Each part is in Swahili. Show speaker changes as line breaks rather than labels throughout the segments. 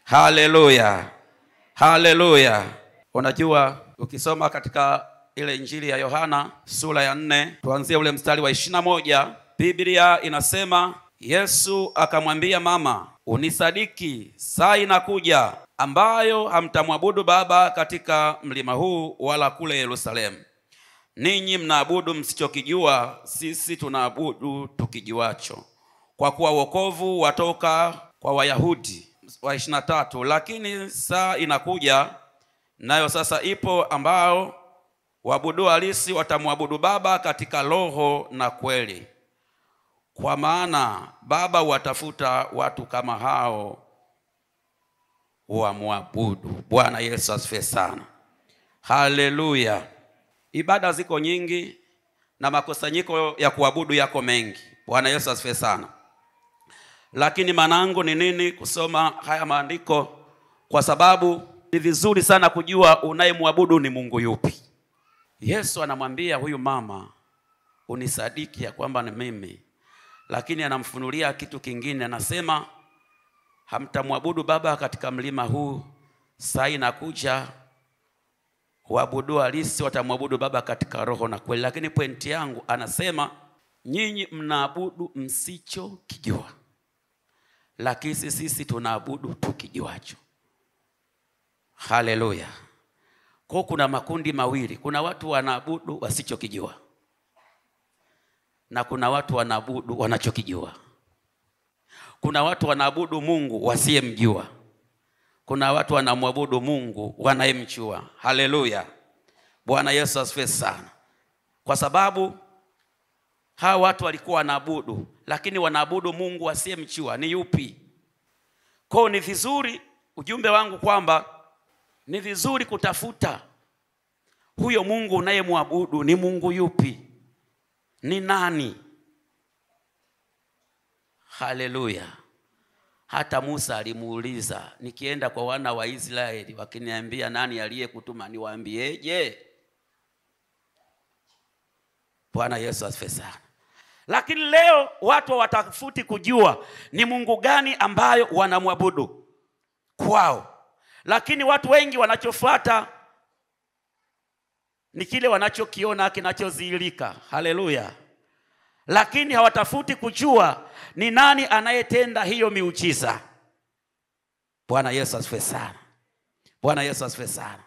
Haleluya. Haleluya. Unajua ukisoma katika ile Injili ya Yohana sura ya 4 tuanzie ule mstari wa 21, Biblia inasema Yesu akamwambia mama, unisadiki, saa inakuja ambayo hamtamwabudu Baba katika mlima huu wala kule Yerusalemu. Ninyi mnaabudu msichokijua, sisi tunaabudu tukijuacho, kwa kuwa wokovu watoka kwa Wayahudi. Wa 23, lakini saa inakuja, nayo sasa ipo, ambao waabudu halisi watamwabudu Baba katika roho na kweli, kwa maana Baba huwatafuta watu kama hao wamwabudu. Bwana Yesu asifiwe sana. Haleluya. Ibada ziko nyingi na makusanyiko ya kuabudu yako mengi. Bwana Yesu asifiwe sana. Lakini manangu ni nini kusoma haya maandiko? Kwa sababu ni vizuri sana kujua unayemwabudu ni Mungu yupi. Yesu anamwambia huyu mama, unisadiki ya kwamba ni mimi. Lakini anamfunulia kitu kingine, anasema hamtamwabudu Baba katika mlima huu, saa inakuja waabudu halisi watamwabudu Baba katika roho na kweli. Lakini pointi yangu anasema nyinyi mnaabudu msichokijua, lakini sisi tunaabudu tukijuacho. Haleluya. Kwa kuna makundi mawili. Kuna watu wanaabudu wasichokijua, na kuna watu wanaabudu wanachokijua. Kuna watu wanaabudu Mungu wasiyemjua, kuna watu wanamwabudu Mungu wanayemjua. Haleluya. Bwana Yesu asifiwe sana. Kwa sababu hawa watu walikuwa wanaabudu, lakini wanaabudu Mungu asiyemjua. Ni yupi? Kwa ni vizuri, ujumbe wangu kwamba ni vizuri kutafuta huyo Mungu unayemwabudu ni Mungu yupi, ni nani. Haleluya. Hata Musa alimuuliza, nikienda kwa wana wa Israeli wakiniambia nani aliyekutuma niwaambieje? Bwana Yesu asifiwe sana. Lakini leo watu watafuti kujua ni Mungu gani ambayo wanamwabudu kwao. Lakini watu wengi wanachofuata ni kile wanachokiona kinachozihirika. Haleluya. Lakini hawatafuti kujua ni nani anayetenda hiyo miujiza. Bwana Yesu asifiwe sana. Bwana Yesu asifiwe sana.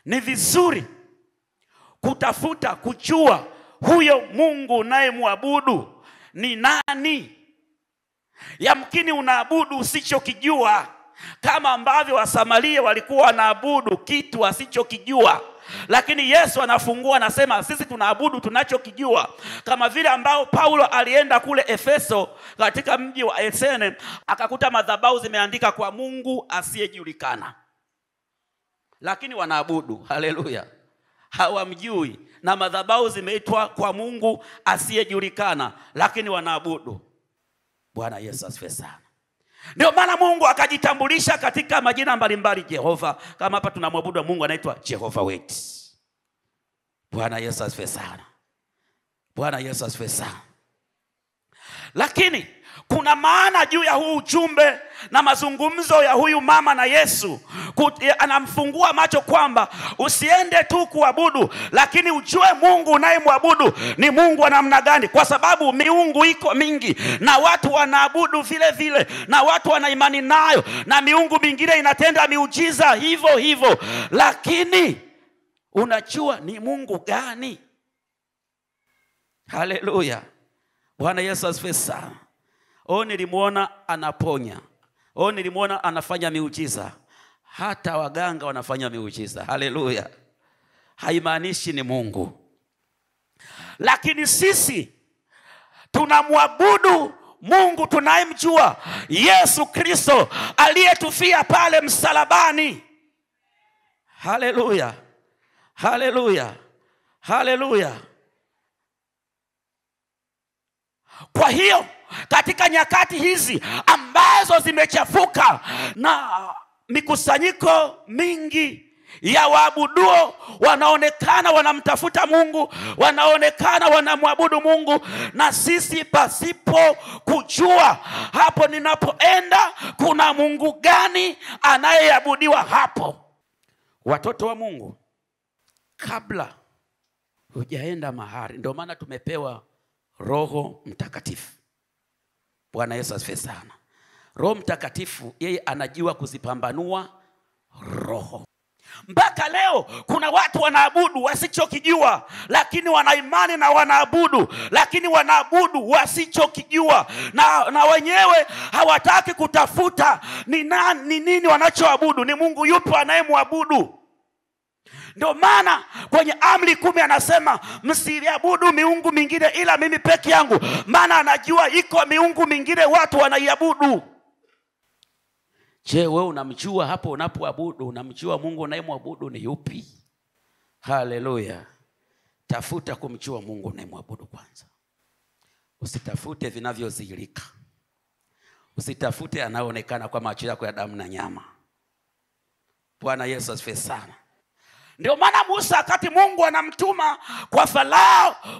Ni vizuri kutafuta kujua huyo Mungu unayemwabudu ni nani. Yamkini unaabudu usichokijua, kama ambavyo Wasamaria walikuwa wanaabudu kitu wasichokijua. Lakini Yesu anafungua, anasema sisi tunaabudu tunachokijua. Kama vile ambao Paulo alienda kule Efeso, katika mji wa Esene, akakuta madhabahu zimeandika kwa Mungu asiyejulikana. Lakini wanaabudu, haleluya, hawamjui, na madhabahu zimeitwa kwa Mungu asiyejulikana, lakini wanaabudu. Bwana Yesu asifiwe sana. Ndio maana Mungu akajitambulisha katika majina mbalimbali. Jehova, kama hapa tunamwabudu Mungu anaitwa Jehova wetu. Bwana Yesu asifiwe sana. Bwana Yesu asifiwe sana. Lakini kuna maana juu ya huu ujumbe na mazungumzo ya huyu mama na Yesu. Anamfungua macho kwamba usiende tu kuabudu, lakini ujue Mungu unayemwabudu ni Mungu wa namna gani. Kwa sababu miungu iko mingi na watu wanaabudu vile vile, na watu wana imani nayo, na miungu mingine inatenda miujiza hivyo hivyo. Lakini unajua ni Mungu gani? Haleluya. Bwana Yesu asifiwe sana. Nilimuona anaponya. Nilimuona anafanya miujiza. Hata waganga wanafanya miujiza. Haleluya. Haimaanishi ni Mungu. Lakini sisi tunamwabudu Mungu tunayemjua, Yesu Kristo aliyetufia pale msalabani. Haleluya. Haleluya. Haleluya. Kwa hiyo katika nyakati hizi ambazo zimechafuka na mikusanyiko mingi ya waabuduo wanaonekana wanamtafuta Mungu, wanaonekana wanamwabudu Mungu, na sisi pasipo kujua hapo ninapoenda kuna Mungu gani anayeabudiwa hapo. Watoto wa Mungu, kabla hujaenda mahali, ndio maana tumepewa Roho Mtakatifu. Bwana Yesu asifiwe sana. Roho Mtakatifu yeye anajua kuzipambanua roho. Mpaka leo kuna watu wanaabudu wasichokijua, lakini wana imani na wanaabudu, lakini wanaabudu wasichokijua, na wenyewe hawataki kutafuta ni nini wanachoabudu, ni Mungu yupi anayemwabudu. Ndio maana kwenye Amri 10 anasema msiabudu miungu mingine ila mimi peke yangu, maana anajua iko miungu mingine watu wanaiabudu. Je, wewe unamjua hapo unapoabudu? Unamjua Mungu unayemwabudu ni yupi? Haleluya. Tafuta kumjua Mungu unayemwabudu kwanza. Usitafute vinavyodhihirika. Usitafute anaoonekana kwa macho yako ya damu na nyama. Bwana Yesu asifiwe sana. Ndio maana Musa wakati Mungu anamtuma kwa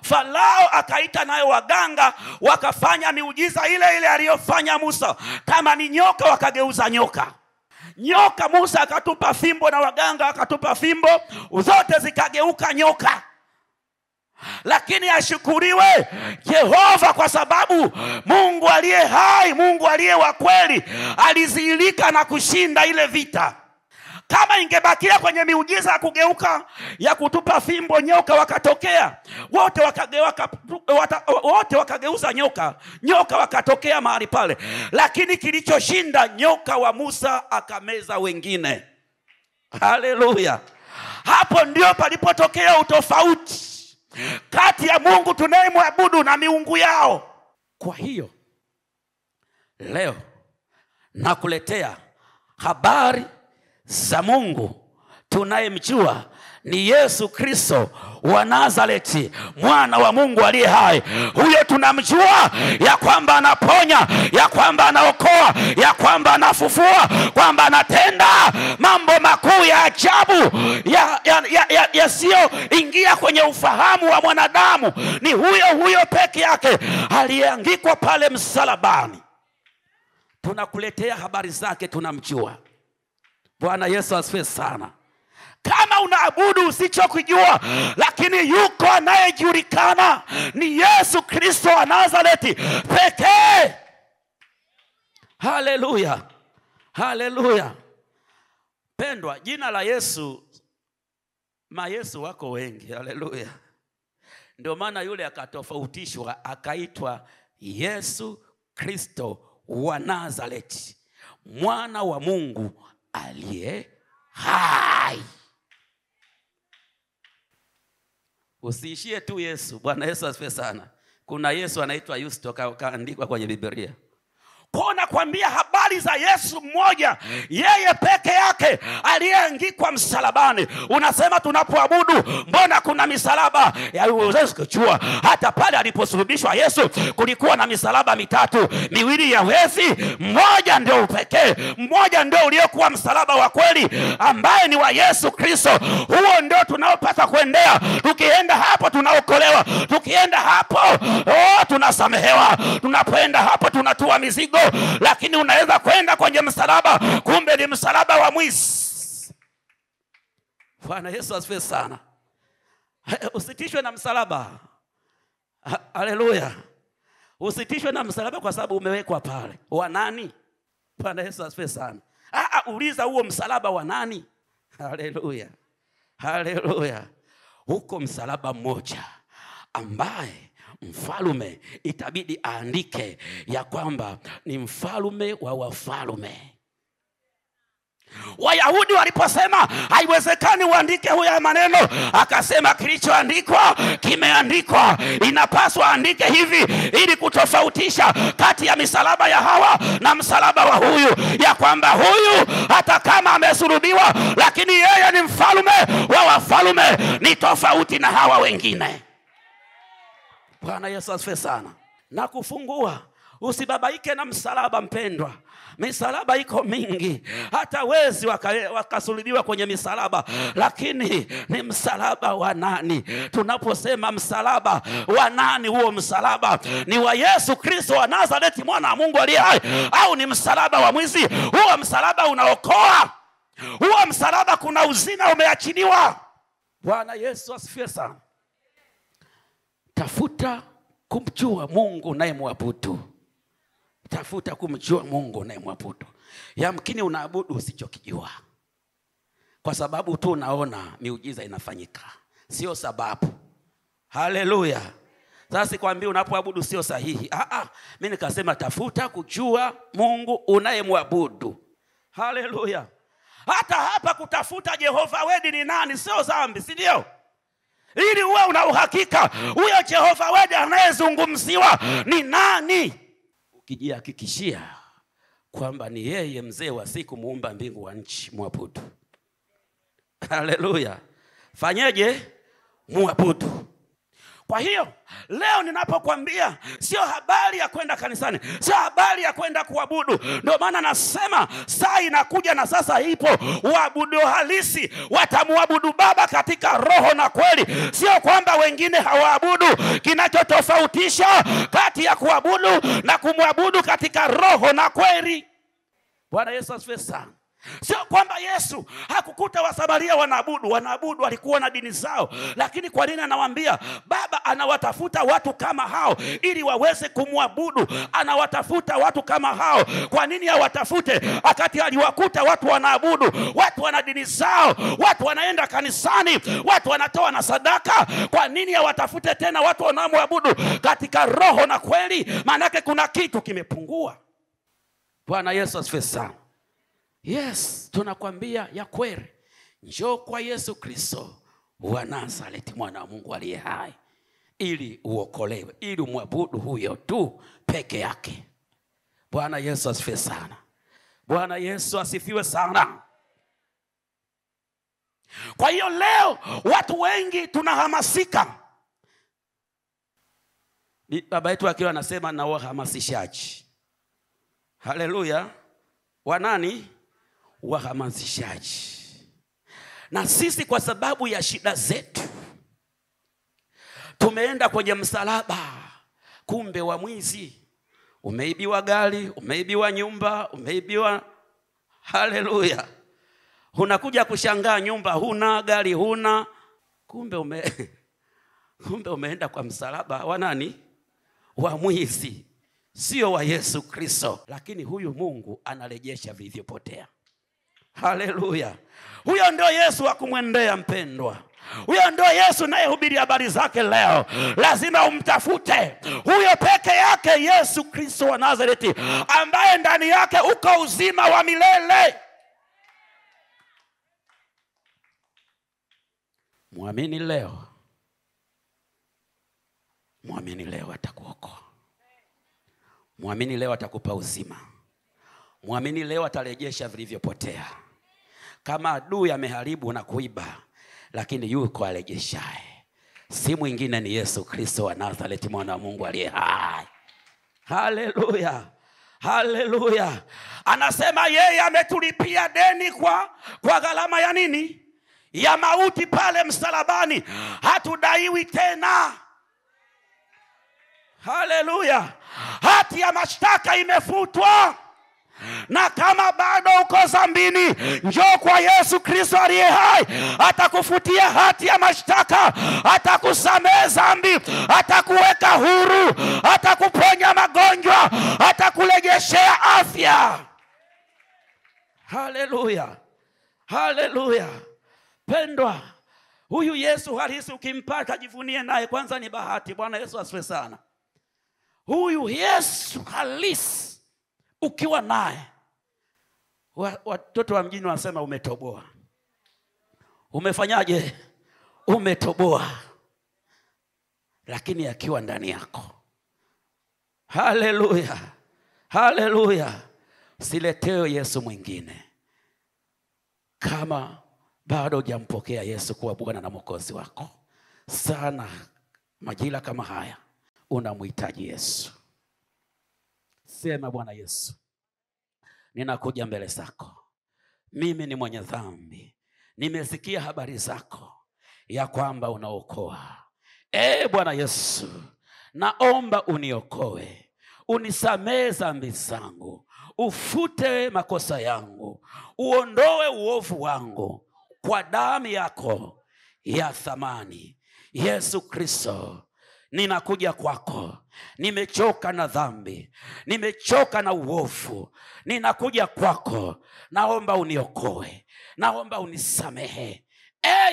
Farao akaita nayo waganga wakafanya miujiza ile ile aliyofanya Musa. Kama ni nyoka wakageuza nyoka. Musa akatupa fimbo na waganga akatupa fimbo, zote zikageuka nyoka. Lakini ashukuriwe Yehova kwa sababu Mungu aliye hai, Mungu aliye wa kweli alizilika na kushinda ile vita. Kama ingebakia kwenye miujiza ya kugeuka ya kutupa fimbo nyoka wakatokea, wote wakageuza nyoka wakatokea mahali pale. Lakini kilichoshinda nyoka wa Musa akameza wengine. Haleluya. Hapo ndio palipotokea utofauti kati ya Mungu tunayemwabudu na miungu yao. Kwa hiyo leo nakuletea habari za Mungu tunayemjua ni Yesu Kristo wa Nazareti, mwana wa Mungu aliye hai. Huyo tunamjua ya kwamba anaponya, ya kwamba anaokoa, ya kwamba anafufua, kwamba anatenda mambo makuu ya ajabu yasiyoingia kwenye ufahamu wa mwanadamu. Ni huyo peke yake aliyeangikwa pale msalabani. Tunakuletea habari zake, tunamjua. Bwana Yesu asifiwe sana. Kama unaabudu usichokijua, lakini yuko anayejulikana, ni Yesu Kristo wa Nazareti pekee. Haleluya. Haleluya. Pendwa, jina la Yesu, Yesu wako wengi. Haleluya. Ndio maana yule akatofautishwa akaitwa Yesu Kristo wa Nazareti, mwana wa Mungu aliye hai. Usiishie tu Yesu. Bwana Yesu asifiwe sana. Kuna Yesu anaitwa Yusto kaandikwa kwenye Biblia. Kwa nakwambia habari za Yesu mmoja, yeye peke yake aliyeangikwa msalabani. Unasema tunapoabudu mbona kuna misalaba? Huwezi kujua. Hata pale aliposulubishwa Yesu kulikuwa na misalaba mitatu, miwili ya wezi, mmoja ndio pekee, mmoja ndio uliokuwa msalaba wa kweli ambaye ni wa Yesu Kristo. Huo ndio tunaopata kuendea. Tukienda hapo tunaokolewa, tukienda hapo tunasamehewa, tunapoenda hapo tunatua mizigo. Lakini unaweza kwenda kwenye msalaba, kumbe ni msalaba wa mwizi. Bwana Yesu asifiwe sana. Usitishwe na msalaba. Haleluya. Usitishwe na msalaba kwa sababu umewekwa pale. Wa nani? Bwana Yesu asifiwe sana. Uliza huo msalaba wa nani? Haleluya. Haleluya. Huko msalaba mmoja ambaye mfalume itabidi aandike ya kwamba ni mfalume wa wafalme. Wayahudi waliposema haiwezekani uandike huya maneno, akasema kilichoandikwa kimeandikwa. Inapaswa andike hivi ili kutofautisha kati ya misalaba ya hawa na msalaba wa huyu, ya kwamba huyu hata kama amesulubiwa lakini yeye ni mfalume wa wafalme, ni tofauti na hawa wengine. Bwana Yesu asifiwe sana. Na kufungua, usibabaike na msalaba mpendwa. Misalaba iko mingi, hata wezi wakasulubiwa kwenye misalaba, lakini ni msalaba wa nani? Tunaposema msalaba wa nani, huo msalaba ni wa Yesu Kristo wa Nazareti, mwana wa Mungu aliye hai, au ni msalaba wa mwizi? Huo msalaba unaokoa, huo msalaba kuna uzima umeachiliwa. Bwana Yesu asifiwe sana. Tafuta kumjua Mungu naye muabudu. Tafuta kumjua Mungu naye muabudu. Yamkini unaabudu usichokijua, kwa sababu tu unaona miujiza inafanyika, sio sababu. Haleluya. Sasa sikwambia unapoabudu sio sahihi. Mimi nikasema tafuta kujua Mungu unayemwabudu. Haleluya. Hata hapa kutafuta Jehova wedi ni nani sio dhambi, si ndio? Ili uwe una uhakika huyo Jehova wedi anayezungumziwa ni nani, ukijihakikishia kwamba ni yeye mzee wa siku, muumba mbingu wa nchi, muabudu. Haleluya. Fanyeje? Muabudu. Kwa hiyo leo ninapokuambia sio habari ya kwenda kanisani, sio habari ya kwenda kuabudu. Ndio maana nasema saa inakuja na sasa ipo, waabudu halisi watamuabudu Baba katika roho na kweli. Sio kwamba wengine hawaabudu. Kinachotofautisha kati ya kuabudu na kumwabudu katika roho na kweli. Bwana Yesu asifiwe sana. Sio kwamba Yesu hakukuta Wasamaria wanaabudu. Wanaabudu, walikuwa na dini zao. Lakini kwa nini anawaambia Baba anawatafuta watu kama hao ili waweze kumwabudu? Anawatafuta watu kama hao. Kwa nini hawatafute wakati aliwakuta watu wanaabudu, watu wana dini zao, watu wanaenda kanisani, watu wanatoa na sadaka? Kwa nini hawatafute tena watu wanaomwabudu katika roho na kweli? Maana kuna kitu kimepungua. Bwana Yesu asifiwe sana. Yes, tunakwambia ya kweli, njoo kwa Yesu Kristo wa Nazareti, mwana wa Mungu aliye hai, ili uokolewe, ili umwabudu huyo tu peke yake. Bwana Yesu asifiwe sana. Bwana Yesu asifiwe sana. Kwa hiyo leo watu wengi tunahamasika. Baba yetu akiwa anasema na wahamasishaji. Haleluya. Wanani? Wahamasishaji. Na sisi kwa sababu ya shida zetu tumeenda kwenye msalaba, kumbe wa mwizi. Umeibiwa gari, umeibiwa nyumba, umeibiwa. Haleluya. Unakuja kushangaa nyumba huna, gari huna, kumbe umeenda kwa msalaba wa nani? Wa mwizi, sio wa Yesu Kristo. Lakini huyu Mungu anarejesha vilivyopotea. Haleluya. Huyo ndio Yesu wa kumwendea, mpendwa. Huyo ndio Yesu nayehubiri habari zake leo. Lazima umtafute huyo peke yake, Yesu Kristo wa Nazareti, ambaye ndani yake uko uzima wa milele. Muamini leo. Muamini leo atakuokoa. Muamini leo atakupa uzima. Muamini leo atarejesha vilivyopotea. Kama adui ameharibu na kuiba, lakini yuko arejeshaye. Si mwingine ni Yesu Kristo wa Nazareti, mwana wa Mungu aliye hai. Haleluya. Haleluya. Anasema yeye ametulipia deni kwa gharama ya nini? Ya mauti pale msalabani. Hatudaiwi tena. Haleluya. Hati ya mashtaka imefutwa. Na kama bado uko dhambini, njoo kwa Yesu Kristo aliye hai. Atakufutia hati ya mashtaka, atakusamehe dhambi, atakuweka huru, atakuponya magonjwa, atakurejeshea afya. Haleluya. Haleluya. Pendwa, huyu Yesu halisi ukimpata jivunie naye, kwanza ni bahati. Bwana Yesu asifiwe sana. Huyu Yesu halisi ukiwa naye, watoto wa mjini wanasema umetoboa. Umefanyaje? Umetoboa. Lakini akiwa ndani yako. Haleluya. Haleluya. Usiletewe Yesu mwingine. Kama bado hujampokea Yesu kuwa Bwana na Mwokozi wako, sana majira kama haya unamhitaji Yesu. Sema, Bwana Yesu, ninakuja mbele zako. Mimi ni mwenye dhambi. Nimesikia habari zako ya kwamba unaokoa. Bwana Yesu, naomba uniokoe. Unisamehe dhambi zangu. Ufute makosa yangu. Uondoe uovu wangu kwa damu yako ya thamani. Yesu Kristo, ninakuja kwako. Nimechoka na dhambi. Nimechoka na uovu. Ninakuja kwako. Naomba uniokoe. Naomba unisamehe.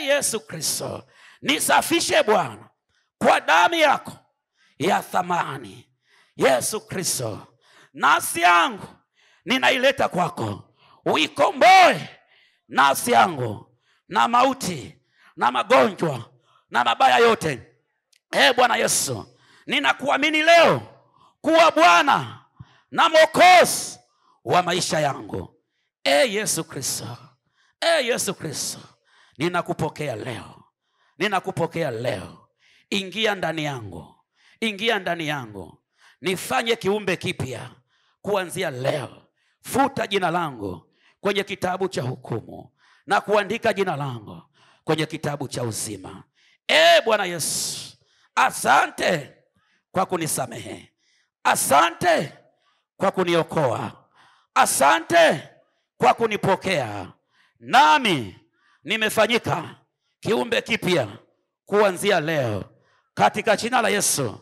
Yesu Kristo, nisafishe Bwana kwa damu yako ya thamani. Yesu Kristo, nafsi yangu ninaileta kwako. Uikomboe nafsi yangu na mauti na magonjwa na mabaya yote. Bwana Yesu, ninakuamini leo kuwa Bwana na Mwokozi wa maisha yangu. Yesu Kristo, Yesu Kristo, ninakupokea leo. Ninakupokea leo. Ingia ndani yangu. Ingia ndani yangu. Nifanye kiumbe kipya kuanzia leo. Futa jina langu kwenye kitabu cha hukumu na kuandika jina langu kwenye kitabu cha uzima. Bwana Yesu, asante kwa kunisamehe. Asante kwa kuniokoa. Asante kwa kunipokea. Nami nimefanyika kiumbe kipya kuanzia leo katika jina la Yesu.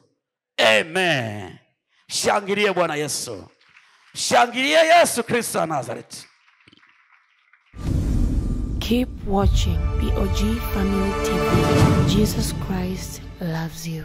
Amen. Shangilie Bwana Yesu. Shangilie Yesu Kristo wa Nazareth.
Keep watching POG Family TV. Jesus Christ loves you.